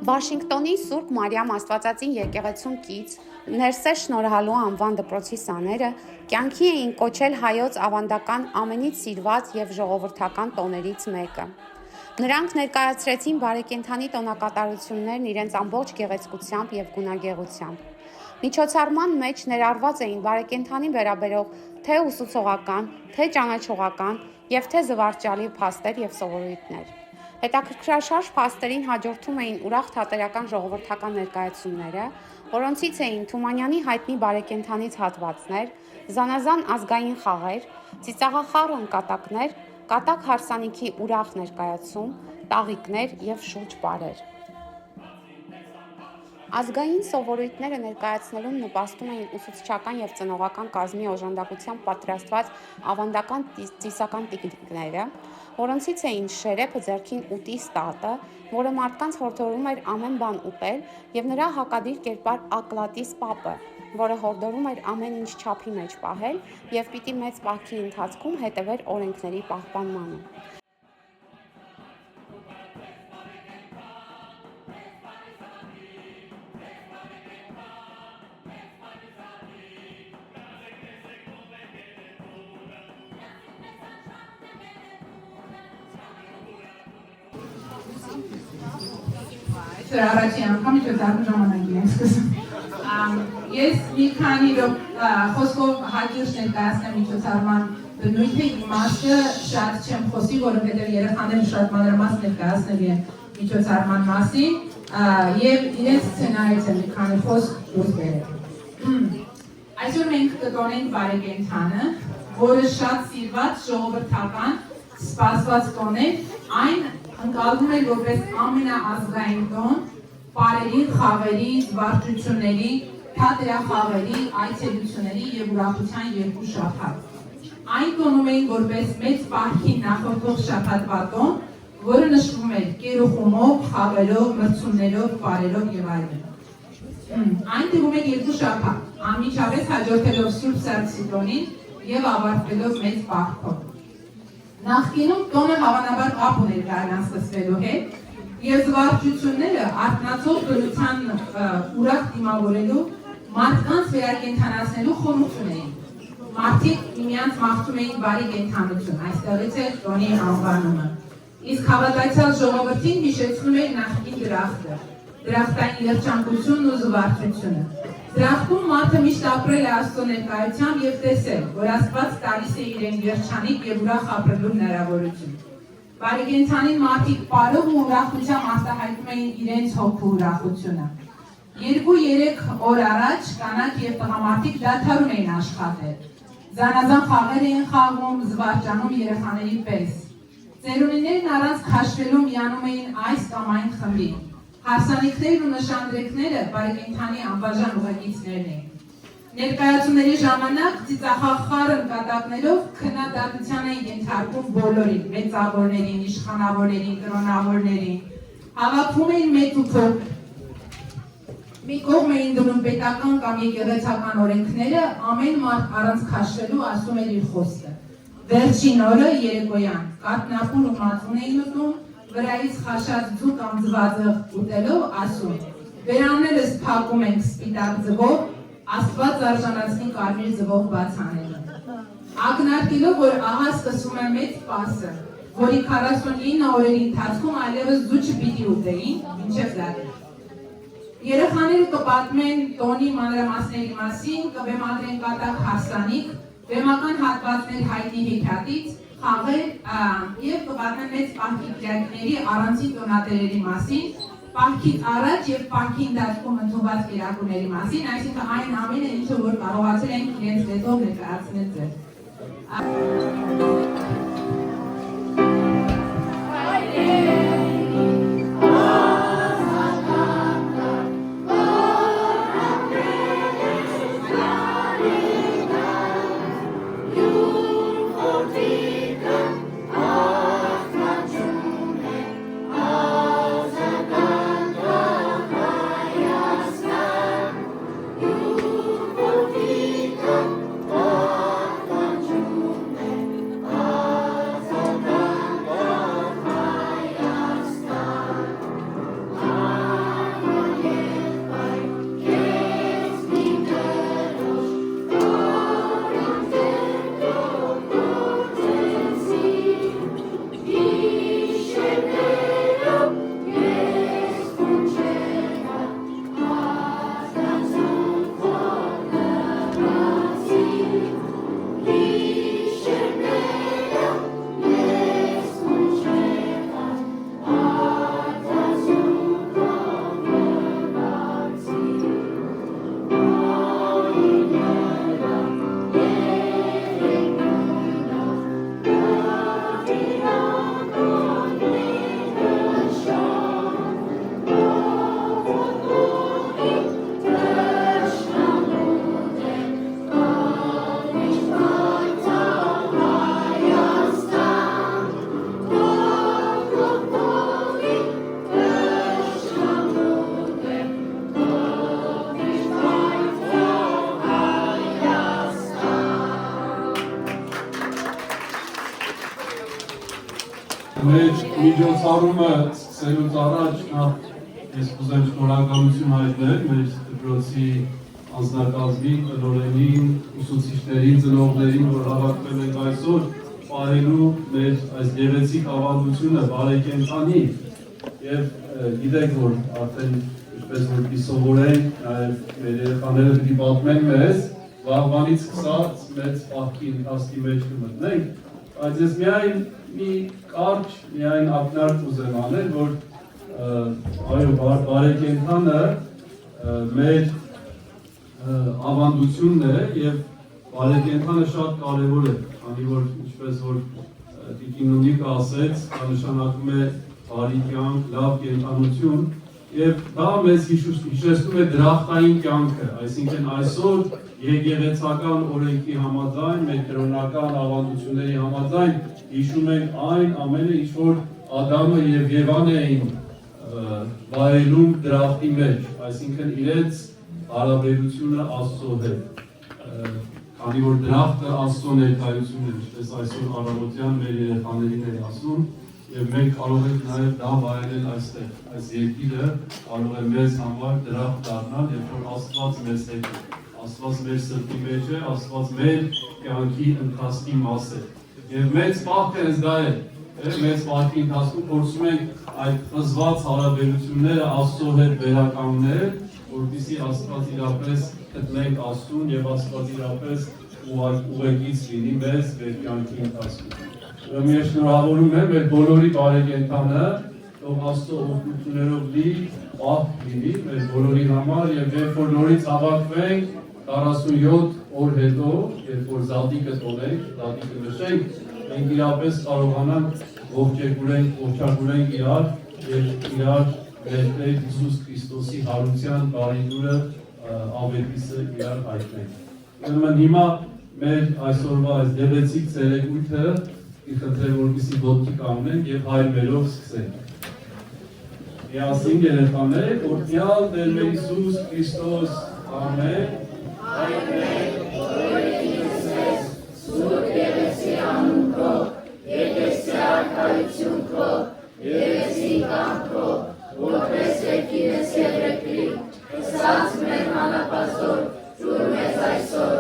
Վաշինգտոնի Սուրբ Մարիամ Աստվածածին եկեղեցուն կից Ներսես Շնորհալու անվան դպրոցի սաները կյանքի էին կոչել հայոց ավանդական ամենից սիրված և ժողովրդական տոներից մեկը։ Նրանք ներկայացրեցին բարեկենդանի տոնակատարություններն իրենց ամբողջ գեղեցկությամբ և գունագեղությամբ։ Միջոցառման մեջ ներառված էին բարեկենդանին վերաբերող թե ուսուցողական, թե ճանաչողական և թե զվարճալի փաստեր և սովորույթներ։ Հետաքրքրաշարժ փաստերին հաջորդում էին ուրախ թատերական ժողովրդական ներկայացումները, որոնցից էին Թումանյանի հայտնի բարեկենդանից հատվածներ, զանազան ազգային խաղեր, ծիծաղախառն կատակներ, կատակ հարսանիքի ուրախ ներկայացում, տաղիկներ և շունչ պարեր։ Ազգային սովորույթները ներկայացնելուն նպաստում էին ուսուցչական և ծնողական կազմի օժանդակությամբ պատրաստված ավանդական ծիսական տիկնիկները, որոնցից էին շերեփը ձեռքին ուտի ստատը, որը մարդկանց հորդորում էր ամեն բան ուտել, և նրա հակադիր կերպար ակլատիս պապը, որը հորդորում էր ամեն ինչ չափի մեջ պահել և պիտի մեծ պահքի ընթացքում հետևեր օրենքների պահպանմանը։ Առաջին անգամ միջոցառման ժամանակին եմ սկսում։ Ես մի քանի խոսքով հաջորդ ներկայացնեմ միջոցառման բնույթը, իմաստը շատ չեմ խոսի, որովհետև երեխաները շատ մանրամասն ներկայացնելու են միջոցառման մասին և իրենց սցենարից եմ մի քանի խոսք դուրս բերել։ Այսօր մենք կտոնենք բարեկենդանը, որը շատ սիրված ժողովրդական սպասված տոն է, այն ընկալվում է որպես ամենաազգային տոն, պարերի, խաղերի, զվարճությունների, թատերախաղերի, այցելությունների և ուրախության երկու շաբաթ։ Այն տոնում էին որպես մեծ պահքին նախորդող շաբաթվա տոն, որը նշվում էր կերուխումով, խաղերով, մրցումներով, պարերով և այլն։ Այն տևում էր երկու շաբաթ, անմիջապես հաջորդելով Սուրբ Սարգսի տոնին և ավարտվելով մեծ պահքով։ Նախկինում տոնը հավանաբար կապ ուներ դարան սկսվելու հետ, և զվարճությունները արթնացող բնության ուրախ դիմավորելու, մարդկանց վերակենդանացնելու խորհուրդ էին։ Մարդիկ միմյանց մաղթում էին բարի կենդանություն, այստեղից է տոնի անվանումը։ Իսկ հավատացյալ ժողովրդին հիշեցնում էր նախկին դրախտը, դրախտային երջանկությունն ու զվարճությունը։ Դրախտում մարդը միշտ ապրել է Աստծո ներկայությամբ և տեսել, որ Աստված տալիս է իրեն երջանիկ և ուրախ ապրելու հնարավորություն։ Բարեկենդանին մարդիկ պարով ու ուրախությամբ արտահայտում էին իրենց հոգու ուրախությունը։ 2-3 օր առաջ կանայք և տղամարդիկ դադարում էին աշխատել։ Զանազան խաղեր էին խաղում, զվարճանում երեխաների պես։ Ծերունիներն առանց քաշվելու միանում էին այս կամ այն խմբի։ Հարսանիքներն ու նշանդրեկները բարեկենդանի անբաժան ուղեկիցներն էին։ Ներկայացումների ժամանակ ծիծաղախառն կատակներով քննադատության էին ենթարկվում բոլորին՝ մեծավորներին, իշխանավորներին, կրոնավորներին։ Հավաքվում էին մեծ ու փոքր։ Մի կողմ էին դնում պետական կամ եկեղեցական օրենքները, ամեն մարդ առանց քաշվելու ասում էր իր խոսքը։ Վերջին օրը երեկոյան կաթնապուր ու մածուն էին ուտում, վրայից խաշած ձու կամ ձվածեղ ուտելով ասում. «Բերաններս փակում ենք սպիտակ ձվով, Աստված արժանացնի կարմիր ձվով բաց անելու»։ Ակնարկելով, որ ահա սկսվում է մեծ պասը, որի 49 օրերի ընթացքում այլևս ձու չպիտի ուտեին, մինչև լաց։ Երեխաները կպատմեն տոնի մանրամասների մասին, կբեմադրեն կատակ հարսանիք, բեմական հատվածներ հայտնի հեքիաթից, խաղեր և կպատմեն մեծ պահքի կիրակների առանցին տոնատերերի մասին, պահքից առաջ և պահքի ընթացքում ընդունված կերակուրների մասին, այսինքն այն ամենը, ինչը որ կարողացել են իրենց լեզվով ներկայացնել ձեզ։ Oh Մեր միջոցառումը սկսելուց առաջ ես կուզեմ շնորհակալություն հայտնել մեր դպրոցի անձնակազմին, տնօրենին, ուսուցիչներին, ծնողներին, որ հավաքվել ենք այսօր պահելու մեր այս գեղեցիկ ավանդությունը բարեկենդանի եւ գիտեք որ արդեն ինչպես որ սովորենք նաև մեր երեխաները պիտի պատմեն մեզ վաղվանից սկսած մեծ պահքի ընթացքի մեջ կմտնենք, բայց ես միայն մի կարճ, միայն ակնարկ ուզեմ անել, որ այո, բարեկենդանը մեր ավանդությունն է եւ բարեկենդանը շատ կարեւոր է, քանի որ ինչպես որ Տիկին Նունիկը ասեց, դա նշանակում է բարի կյանք, լավ կենդանություն եւ դա մեզ հիշեցնում է դրախտային կյանքը, այսինքն այսօր եկեղեցական օրենքի համաձայն, մեր կրոնական ավանդությունների համաձայն հիշում ենք այն ամենը, ինչ որ Ադամը եւ Եվան էին վայելում դրախտի մեջ, այսինքն իրենց հարաբերությունը Աստծո հետ, քանի որ դրախտը Աստծո ներկայությունն է, ինչպես այսօր առավոտյան մեր երեխաներին է ասում, եւ մենք կարող ենք նաեւ դա վայելել այստեղ, այս երկիրը կարող է մեզ համար դրախտ դառնալ, երբ որ Աստված մեզ հետ է, Աստված մեր սրտի մեջ է, Աստված մեր կյանքի ընթացքի մաս է, եւ մեծ պահքը հենց դա է, մեծ պահքի ընթացքում փորձում ենք այդ խզված հարաբերությունները Աստծո հետ վերականգնել, որպեսզի Աստված իրապես գտնենք Աստծուն եւ Աստված իրապես ուղեկից լինի մեզ մեր կյանքի ընթացքում։ Ես շնորհավորում եմ մեր բոլորի բարեկենդանը, թող Աստծո օգնություններով լի պահ լինի մեր բոլորի համար եւ երբ որ նորից հավաքվենք 47 օր հետո, երբ որ զատիկը տոնենք, զատիկը նշենք, մենք իրապես կարողանանք ողջակուրենք իրար եւ իրար մեր Տեր Հիսուս Քրիստոսի հարության բարիքները ավետիսը իրար հայտնենք։ Ուրեմն հիմա մեր այսօրվա այս գեղեցիկ ցերեկույթը իխնդրեմ որպեսզի ոտքի կանգնենք եւ հայրերով սկսենք։ Միասին երեխաներ, օրհնյալ Տեր մեր Հիսուս Քրիստոս, ամեն։ Հայրեր, օրենքից ես, սուրբ եկեղեցի անուն քո, եկեղեցի արքայություն քո, եկեղեցի կամք քո, որպես երկինս եւ երկրի, հսած մեր հանապազոր, ջուր մեզ այսօր,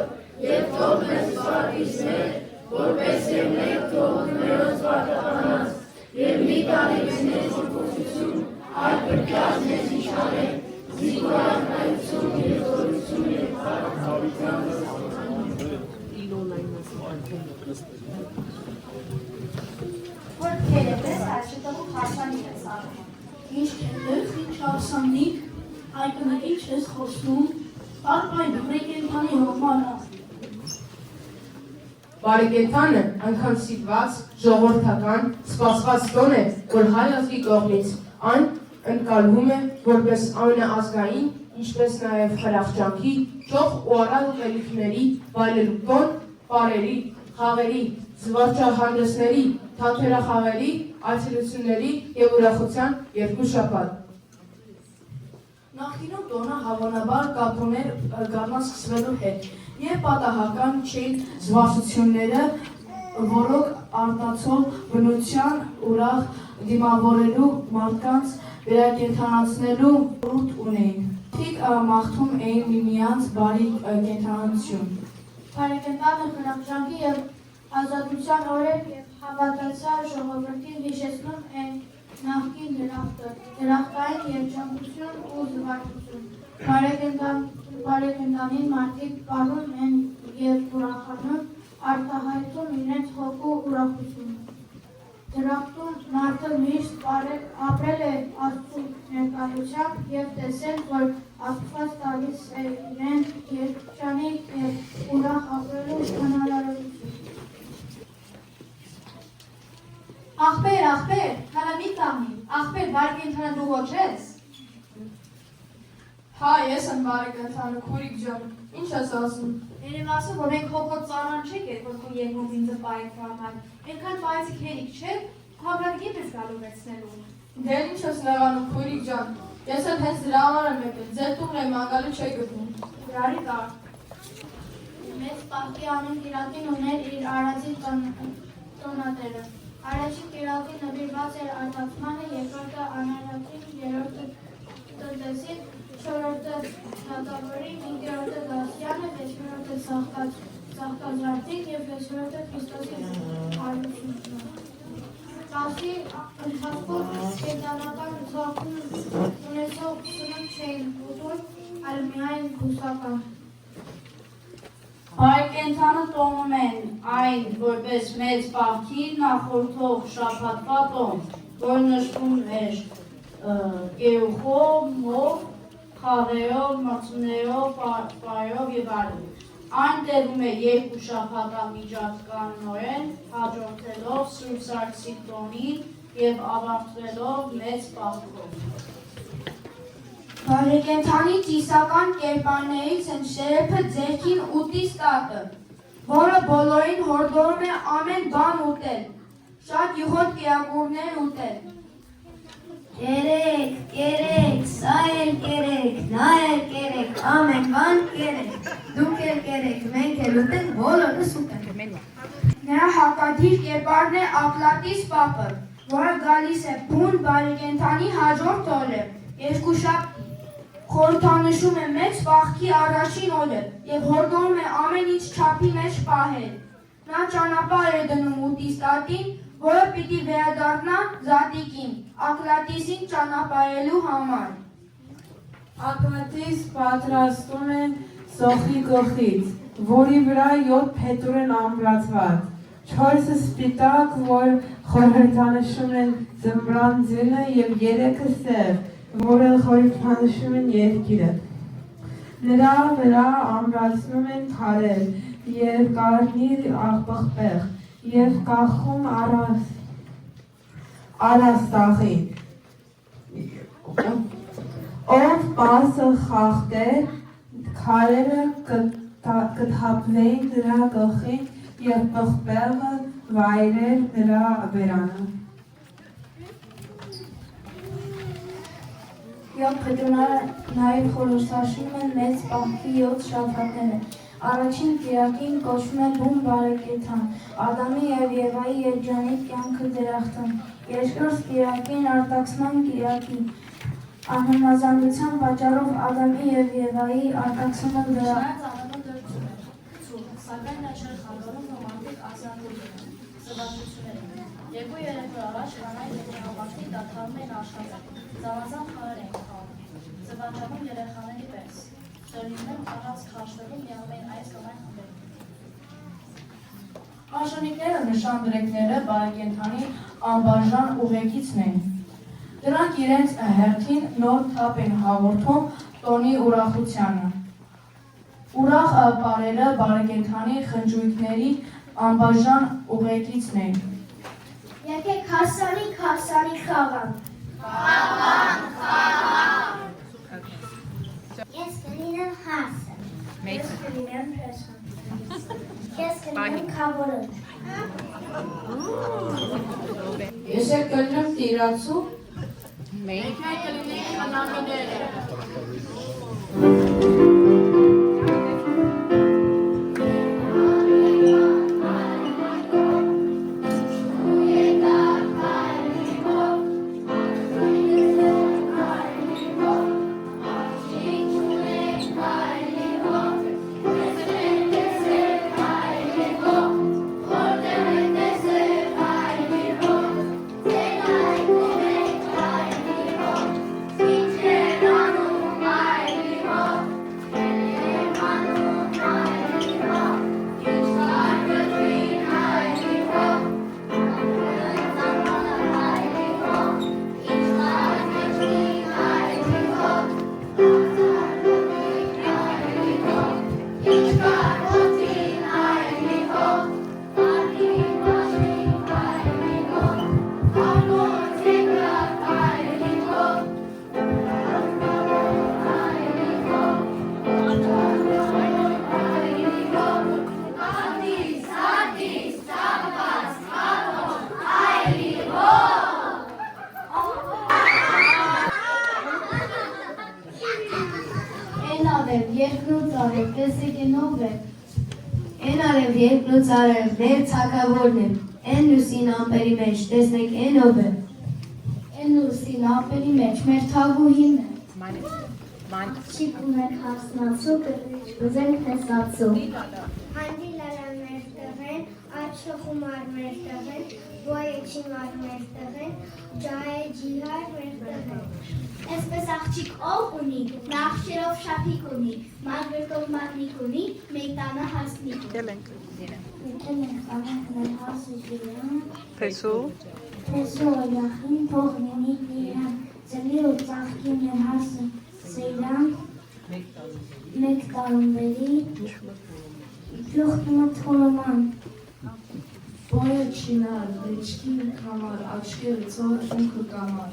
եւ թող մեզ զվարթիս մեր, որպես եւ մենք թող ներոց վարտականած, եւ մի տանից մեզ ուրբոցություն, այլ պրկյազ մեզ իշխանենք, զիգորակայություն եւ զորություն եւ հարավության Որ քերեպես այսուտեղու հարսանիք ես անում։ Ինչ քերես, ինչ հարսանիք, այգնիկի չես խոսնում, արպայն բարեկենդանի հողմանը։ Բարեկենդանը անգամ սիրված, ժողովրդական, սպասված տոն է, որ հայ ազգի կողմից այն ընկալվում է որպես ամենաազգային, ինչպես նաև խրախճանքի, ճոխ ու առատ ուտելիքների, վայելելու տոն, պարերի, խաղերի, զվարճահանդեսների, թատերախաղերի, այցելությունների և ուրախության երկու շաբաթ։ Նախկինում տոնը հավանաբար կապ ուներ գարնան սկսվելու հետ և պատահական չէին զվարճությունները, որոնք արտացող բնության ուրախ դիմավորելու մարդկանց վերակենդանացնելու ուռութ ունեին։ Թիկ մաղթում էին միմյանց բարի կենդանություն։ Բարեկենդանը խրախճանքի և ազատության օրեր և հավատացյալ ժողովրդին հիշեցնում են նախկին դրախտը, դրախտային երջանկություն ու զվարճություն։ Բարեկենդանին մարդիկ պարում են և ուրախանում, արտահայտում իրենց հոգու ուրախությունը։ Դրախտում մարդը միշտ ապրել է Աստծու ներկայությամբ և տեսել, որ Աստված տալիս է իրեն երջանիկ և ուրախ ապրելու հնարավորություն։ Ախպեր, հալա մի տամի, ախպեր բարեկենդանը դու ոչ ես։ Հա, ես եմ բարեկենդանը, քուրիկ ջան, ինչ ես ասում։ Երեմ ասում, որ մենք հոգոտ ծանան չեք էր, որ քո երկով ինձը պայեք վարմալ։ Ենքան պայեցիք հերիք չէ, հավրատ գիպ ես գալու վեցնելու։ Դեր ինչ ես նեղանում, քուրիկ ջան, ես էլ հենց դրա համար եմ եկել, ձեր տունն եմ անգալի չեք գտնում։ Գրարի կար։ Մեծ պահքի անուն Տիրակին ուներ իր արածի տոնատերը։ Առաջին կերակին նվիրված էր արտացմանը, երկրորդը անարատին, երրորդը տնտեսին, չորրորդը դատավորին, հինգերորդը դասյանը, վեցերորդը ծաղկազարդին և վեցերորդը Քրիստոսի հարություն։ Տասի ընթացքում կենտանական ծաղկում ունեցող սնունդ չէին ուտում, այլ միայն բուսական։ Բարեկենդանը տոնում են այն որպես մեծ պահքի նախորդող շաբաթվա տոն, որ նշվում էր կերուխով, մով, խաղերով, մրցումներով, պարերով և այլն։ Այն տևում է 2 շաբաթամիջականորեն, հաջորդելով Սուրբ Սարգսի տոնին և ավարտվելով մեծ պահքով։ Բարեկենդանի ծիսական կերպարներից են շերեփը ձեռքին ուտի ստատը, որը բոլորին հորդորում է ամեն բան ուտել, շատ յուղոտ կերակուրներ ուտել։ Կերեք, կերեք, սա էլ կերեք, նա էլ կերեք, ամեն բան կերեք, դուք էլ կերեք, մենք էլ ուտենք, բոլորս ուտենք։ Նրա հակադիր կերպարն է Ապլատիս պապը, որը գալիս է բուն բարեկենդանի հաջորդ օրը, երկուշաբթի խորհրդանշում է մեծ պահքի առաջին օրը և հորդորում է ամեն ինչ չափի մեջ պահել։ Նա ճանապարհ է դնում ուտի ստատին, որը պիտի վերադառնա Զատիկին, Ակլատիսին ճանապարհելու համար։ Ակլատիս պատրաստում է սոխի գլխից, որի վրա 7 փետուր են ամրացված, 4-ը սպիտակ, որ խորհրդանշում են ձմռան ձյունը և 3-ը սև, որը խորհրդանշում են երկիրը։ Նրա վրա ամրացնում են քարեր և կարմիր աղբխպեղ և կախում առաստաղի, ով պասը խախտեր, քարերը կթափվեին նրա գլխին և պղպեղը վայրեր նրա բերանը։ 7 փետուրները նաև խորհրդանշում են մեծ պահքի 7 շաբաթները։ Առաջին կերակին կոչվում է բուն բարեկենդան, Ադամի և Եվայի երջանիկ կյանքը դրախտում։ Երկրորդ կերակին արտաքսման կերակին, անհամաձայնության պատճառով Ադամի և Եվայի արտաքսումը Սակայն նա չէր խանգարում ռոմանտիկ ազատությունը, զվարճությունները։ 2-3 օր առաջ կանայք և նեղամարդիկ դադարում էին աշխատել, զանազան խաղեր էին խաղում, զվարճանում երեխաների պես, ծերունիներն առանց քաշվելու միանում էին այս կամ այն խմբերում։ Արշանիկները նշանդրեկները բարեկենդանի անբաժան ուղեկիցն են։ Դրանք իրենց հերթին նոր թափ են հաղորդում տոնի ուրախությանը։ Ուրախ պարերը բարեկենդանի խնջույքների անբաժան ուղեկիցն են։ Եկեք հասարի խաղանք։ Ես կլինեմ հասը։ Ես կլինեմ փեսը։ Ես կլինեմ քավորը։ Ես կլինեմ տիրացու։ Մենք կլինենք խնամիները։ Են արև երկնուց արև, ներ թակավորն եմ, Են լուսին ամպերի մեջ, տեսնեք են ով է։ Են լուսին ամպերի մեջ մեր թագուհին է։ Չի կուներ հասնացու, կզենք տեսացու։ Հանդի լարա մեր տղեն, աչը խումար մեր տղեն, բոյը չիմար մեր տղեն, ջայը ջիհար մեր տղեն։ Այսպես աղջիկ ով ունի, նա աղջերով շապիկ ունի, մարգրտով մատնիկ ունի, մեկ տանը հասնիկ ունի։ Եկել ենք առանք մեր հասը ժիրան, Փեսու օյախին թող լինի իրան, ծելի ու ծաղկի մեր հասը սեյրան, մեկ տարումբերի, գյուղտումը թորման, Բոյը չինար, վեճքի համար, աչկերը ծոր ինքը կամար։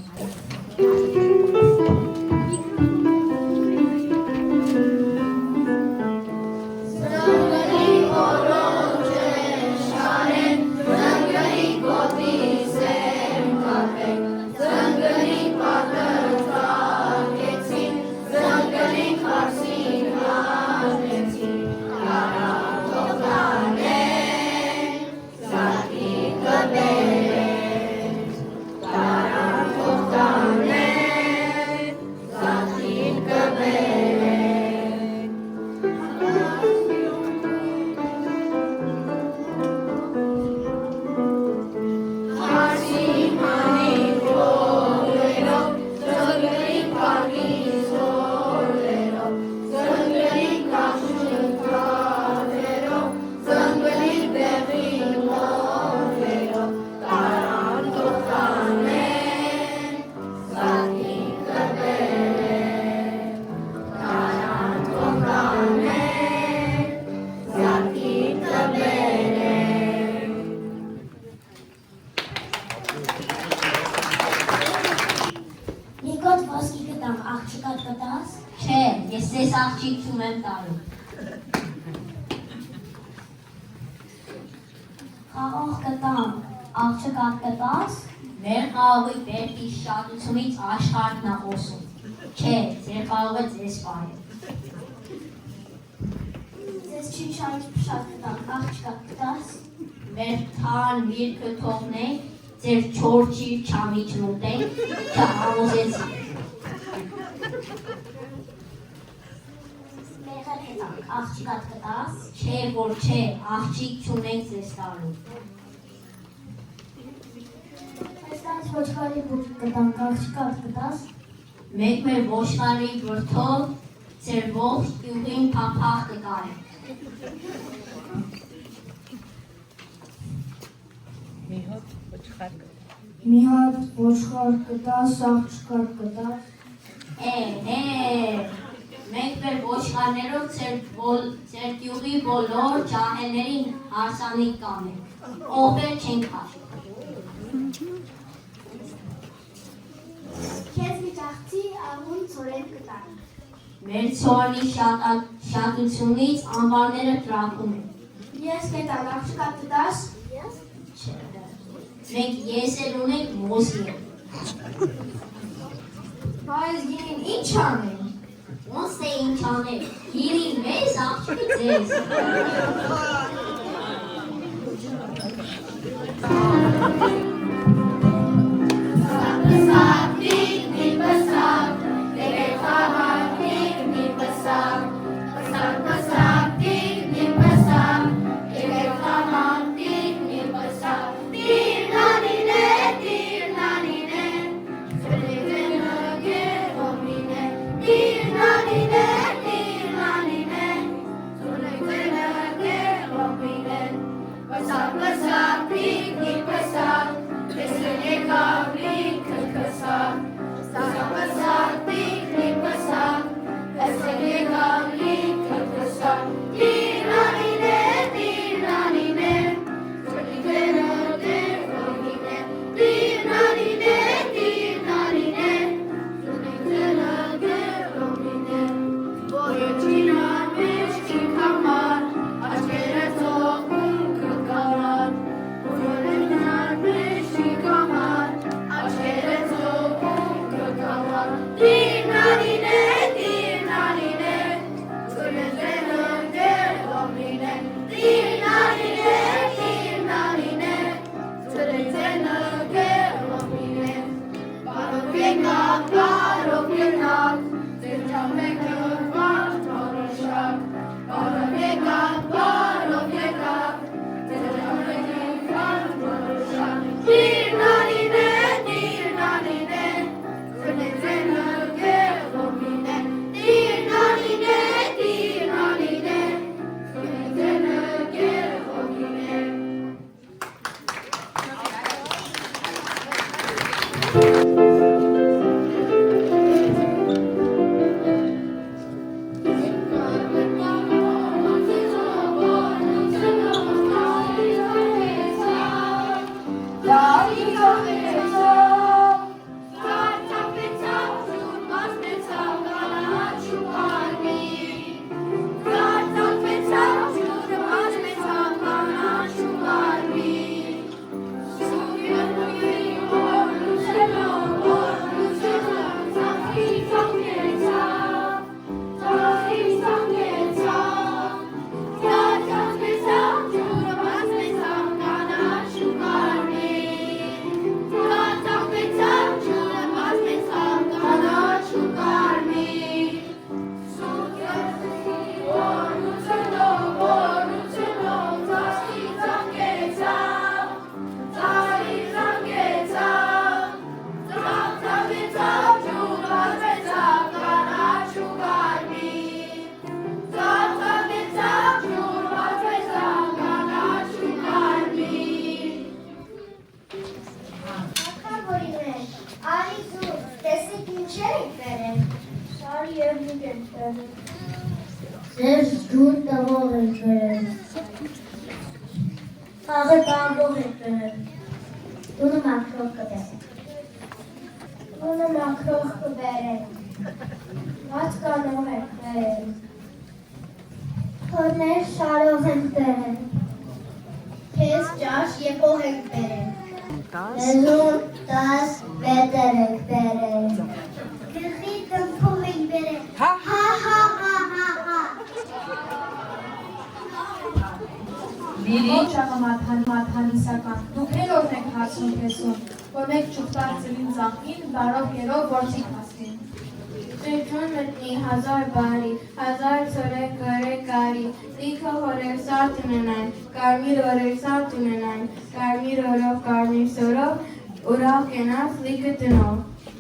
Նիկոտ ոսկի կտամ, աղջիկատ կտաս, Չէ, ես ես աղջիկ չունեմ տալու։ խաղող կտամ, աղջիկատ կտաս, Մեր խաղողի բերքի շատությունից աշխարհն է խոսում։ Չէ, ձեր խաղողը ձեզ պահել։ ձեզ չի շատ կտամ, աղջիկատ կտաս, Մեր թան միրգը թողնենք, ձեր չորչի չամիջն ուտենք, չհամոզեցի։ մեղր կտամ, աղջիկատ կտաս, Չէ, որ չէ, աղջիկ չունենք ձեզ տալու։ այստանց ոչխարի բուր կտամ, աղջիկատ կտաս, Մենք մեր ոչխարի վրդով ձեր ողջ գյուղին փափախ կկարենք։ մի հատ ոչխար կտաս, աղջիկատ կտաս, Մենք մեր ոչխարներով ձեր գյուղի բոլոր ջահելներին հարսանիք կանենք, ովեր չենք հաշվում։ Քեզ միջաղցի աղուն ծորեն կտան։ Մեր ցորնի շատությունից անվարները տրակում են։ Ես կետան աղջիկատ կտաս, Մենք ես էլ ունենք մոզի են։ բայց գինին ինչ անեն։ Ոնց է ինչ անել, գիրին մեզ, աղջիկը ձեզ։ Խաղը տարվող եք բերել։ Տունը մաքրող կբերել։ Տունը մաքրող կբերել։ Ված կանող եք բերել։ Հորներ շարող եք բերել։ Քեզ ճաշ և օղ եք բերել։ Լեզուն 10 վետեր եք բերել։ Գլխի դմփով եք բերել։ Հա։ Լիրի ճաղամաթանիսական, դուք էլ ով եք հարցում կեսում, որ մեկ ճուղտար ծվին ծաղկին, բարով երով որցիկ հասկին։ Ձեջուն մտնի 1000 բարի, 1000 ծորեք գորեք կարի, լիքը հորեր սարդ ունենայն, կարմիր օրեր սարդ ունենայն, կարմիր օրով, կարմիր սորով, ուրախ կենաց լիքը տնով։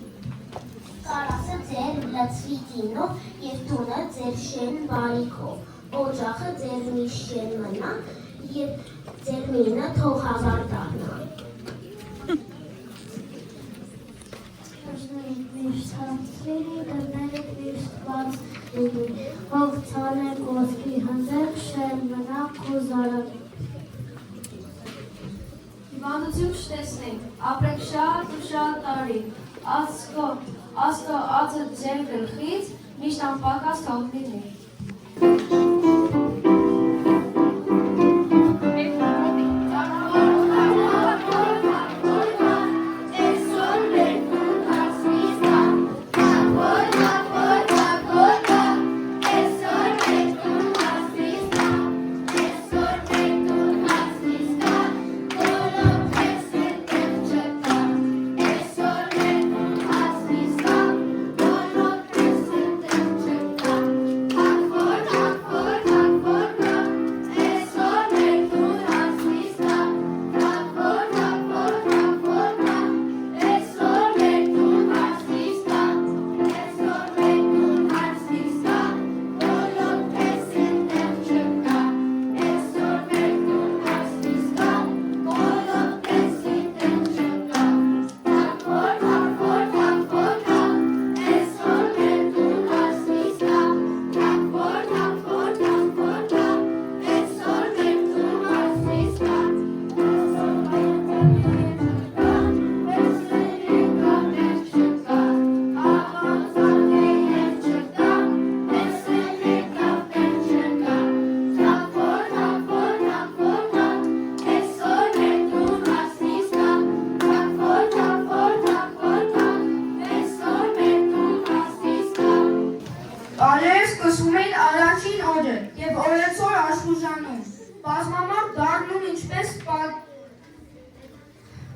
Կարասը ձեր լծվի տինով և տունը ձեր շեն բարիքով, օջախը ձեր միշ շեն մնա և ձեր մինը թող 1000 դառնա։ Միշտացրի դրներիք միշտված լինի, հող ծանեք ոսկի հնձեք շեն մնա կուզարը։ Հիվանդություն չտեսնենք, ապրեք շատ ու շատ տարի, աստո ածը ձեր գլխից միշտ անպակաս թող լինի։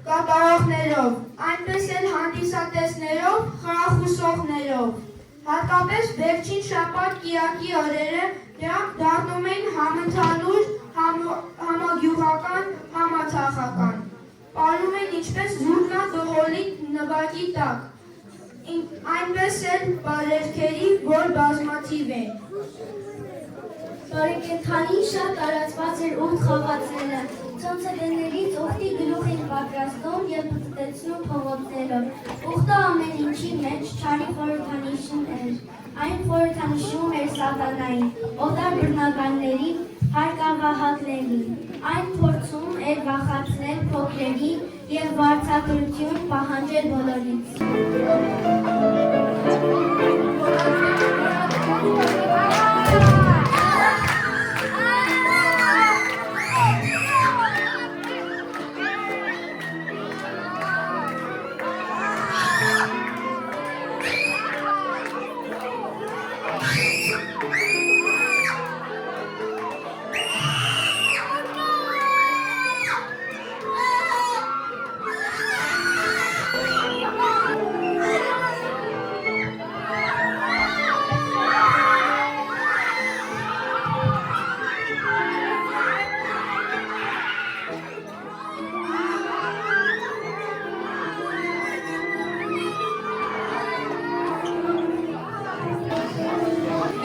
Կատարողներով, այնպես էլ հանդիսատեսներով, խրախուսողներով։ Հատկապես վերջին շաբաթ կիրակի օրերը դրանք դառնում էին համընդհանուր, համագյուղական, համացախական։ Պարում են ինչպես զուռնա դողոլի նվագի տակ, այնպես էլ բարերքերի, որ բազմաթիվ են։ Բարեկենդանին շատ տարածված էր ուխտ խաղացնելը, ցանցերներից ուխտի գլուխ են պատրաստում և պտտեցնում փողոցներով։ Ուխտը ամեն ինչի մեջ չարի խորհրդանիշն էր, այն խորհրդանշում էր սատանային, օտար բռնականների, հարկավահակներին, այն փորձում էր վախեցնել փոքրերին և վարձատրություն պահանջել բոլորից։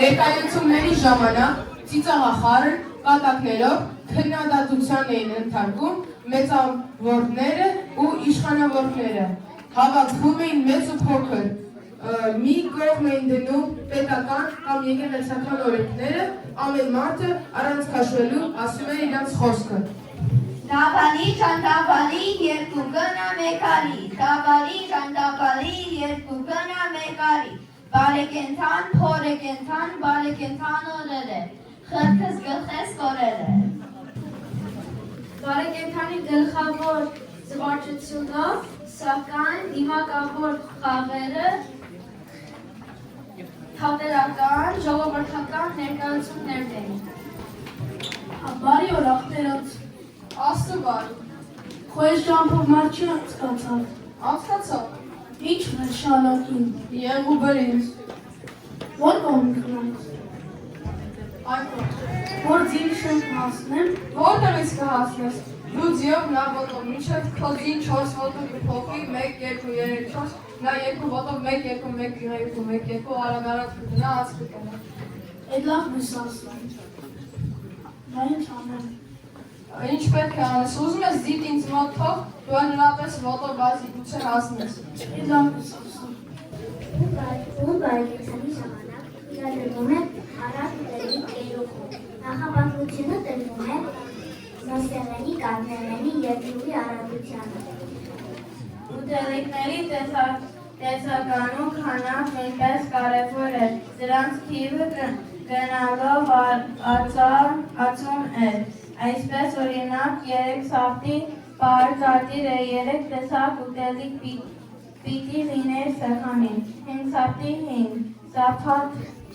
Ներկայացումների ժամանակ ծիծաղախառն կատակներով քննադատության էին ենթարկում մեծավորները ու իշխանավորները, հավաքվում էին մեծ ու փոքր, մի կողմ էին դնում պետական կամ եկեղեցական օրենքները, ամեն մարդը առանց քաշվելու ասում էր իրանց խոսքը։ Տապալի, շանտապալի, երկու գնա մեկարի, տապալի, շանտապալի, երկու գնա մեկարի, բարեկենթան, փորեկենթան, բարեկենթան օրեր է, խրքս գլխես կորեր է։ Բարեկենթանի գլխավոր զվարճությունով, սակայն դիմակավոր խաղերը թատերական, ժողովրդական ներկայացումներն էին։ Բարի օր աղբերոց։ Աստուբար, Խոյս ճամփով մարդ չի անցկացավ։ անցկացավ, Ինչ նշանակին։ և ու բրինց, Որ կողմի կրանք։ այնքոն, Որ ձին շենք հասնեմ, որտեղից կհասնես, դու ձիով նա ոտով, մինչև քո ձին 4 ոտով կփոխվի, 1, 2, 3, 4, նա 2 ոտով 1, 2, 1, 2, 1, 2, արագ կգնա, անց կգնա։ Էդ լավ միս ասնեմ։ Դա ինչ անեմ։ Ինչ պետք է անես, ուզում ես դիտ ինձ մոտ թող, դու նրապես ոտով բազի գուցե հասնես։ Էդ լավ միս ասնեմ։ Ում բարեկեցանի ժամանակ իրադրվում է առատ ուտելի կերուխում։ Նախապատմությունը տրվում է Մոսեղենի, Կարմելենի և Յուղի առատությանը։ Ուտելիքների տեսականում քանակը նույնպես կարևոր է, դրանց թիվը գնալով ածում է։ Այսպես օրինակ 3 սավտի պարզատիր է 3 տեսակ ուտելիք պիտի լիներ սեղանին, 5 սավտի 5,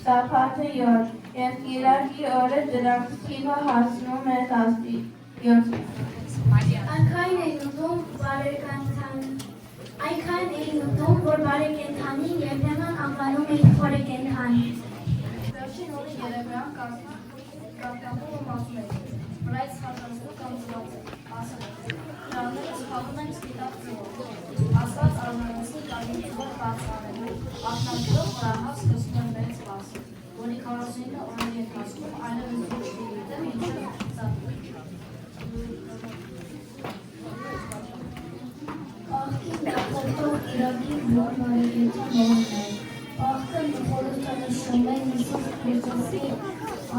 սաբաթը 7 և կիրակի օրը դրանց թիվը հասնում է 17։ Այնքան էին ուտում, որ բարեկենդանին երբեմն անվանում էին խորեկենդան։ Վերջին օրը երևյան կարտապով ու մասում է, վրայց խաշացնում կամ զված է, ասել է, դրանները սպաղում են սպիտակ ծուղով, ասված արմանոսի կարին ծուղով բացարելու, աշնանքելով վրահավ սկսում են մեծ բասը, որի 49 օրերի ընթացքում այլևս ոչ դիրիտը մինչև ծատում։ Աղքին դախորդող իրակի որ բարեկենդան օրն է, աղքն խորհրդանշում է Հիսուս Քրիստոսի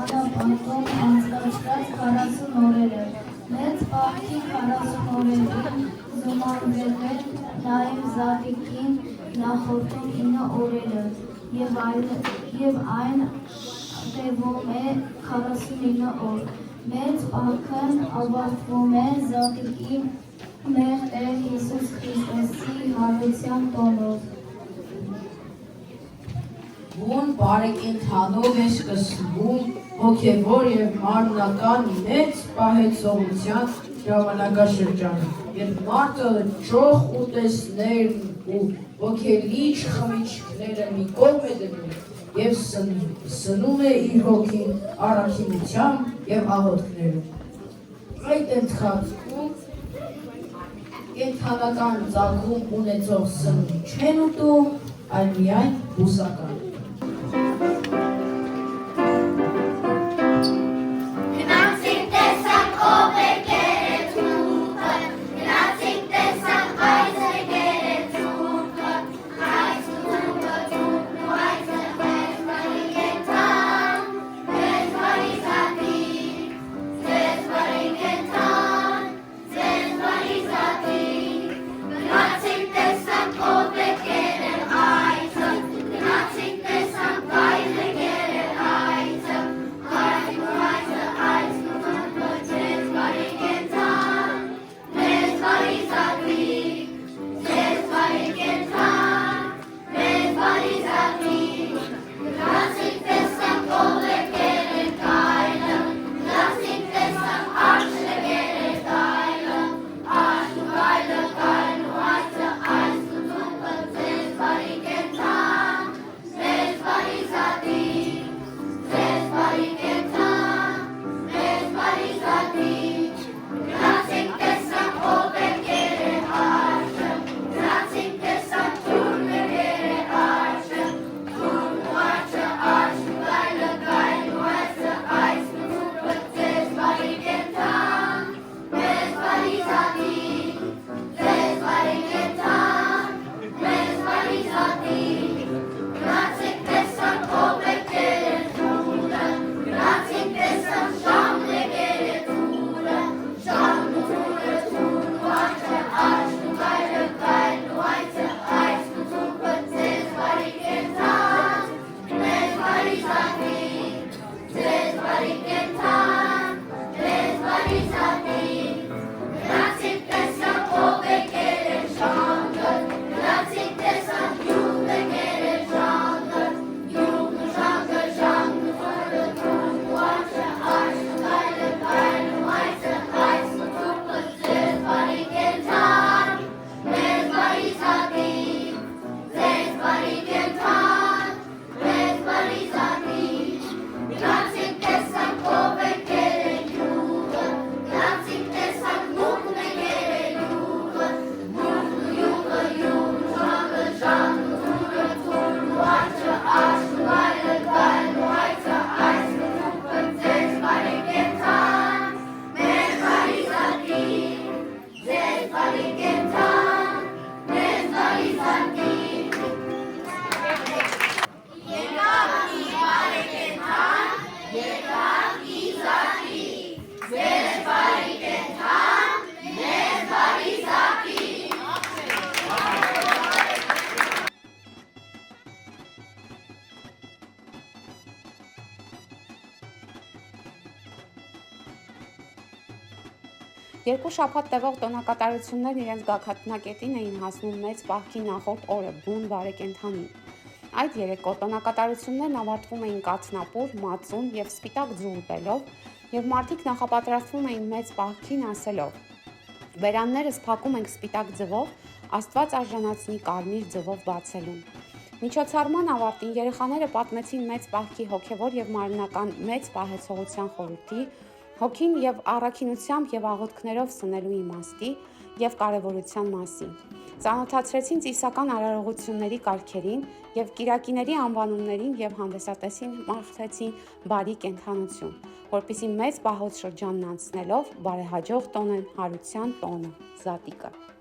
անապատում անցկացրած 40 օրերը, մեծ պահքի 40 օրերին զոմանվել են նաև Զատիկին նախորդող 9 օրերը և այն տևում է 49 օր։ Մեծ պահքն ավարտվում է Զատիկի մեր Տեր Հիսուս Քրիստոսի հարության տոնով։ Ուն բարեկենդանով է սկսվում հոգևոր և մարմնական մեծ պահեցողության ժամանակաշրջանը, երբ մարդը ճոխ ուտեստներն ու ոգելիչ խմիչքները մի կողմ է դնում և սնում է իր հոգին առաքինությամբ և աղոթքներով։ Այդ ընթացքում կենդանական ծագում ունեցող սնունդ չեն ուտում, այլ միայն բուսական։ Nothing Երկու շաբաթ տևող տոնակատարություններն իրենց գագաթնակետին էին հասնում մեծ պահքի նախորդ օրը բուն բարեկենդանին։ Այդ երեկո տոնակատարություններն ավարտվում էին կաթնապուր, մածուն և սպիտակ ձու ուտելով, և մարդիկ նախապատրաստվում էին մեծ պահքին ասելով. «Բերաններս փակում ենք սպիտակ ձվով, Աստված արժանացնի կարմիր ձվով բացելուն»։ Միջոցառման ավարտին երեխաները պատմեցին մեծ պահքի հոգևոր և մարմնական մեծ պահեցողության խորհրդի, հոգին և առաքինությամբ և աղոթքներով սնելու իմաստի և կարևորության մասին։ Ծանոթացրեցին ծիսական արարողությունների կարգերին և կիրակիների անվանումներին և հանդեսատեսին մաղթեցին բարի կենդանություն, որպեսզի մեծ պահոց շրջանն անցնելով բարեհաջող տոնեն հարության տոնը՝ Զատիկը։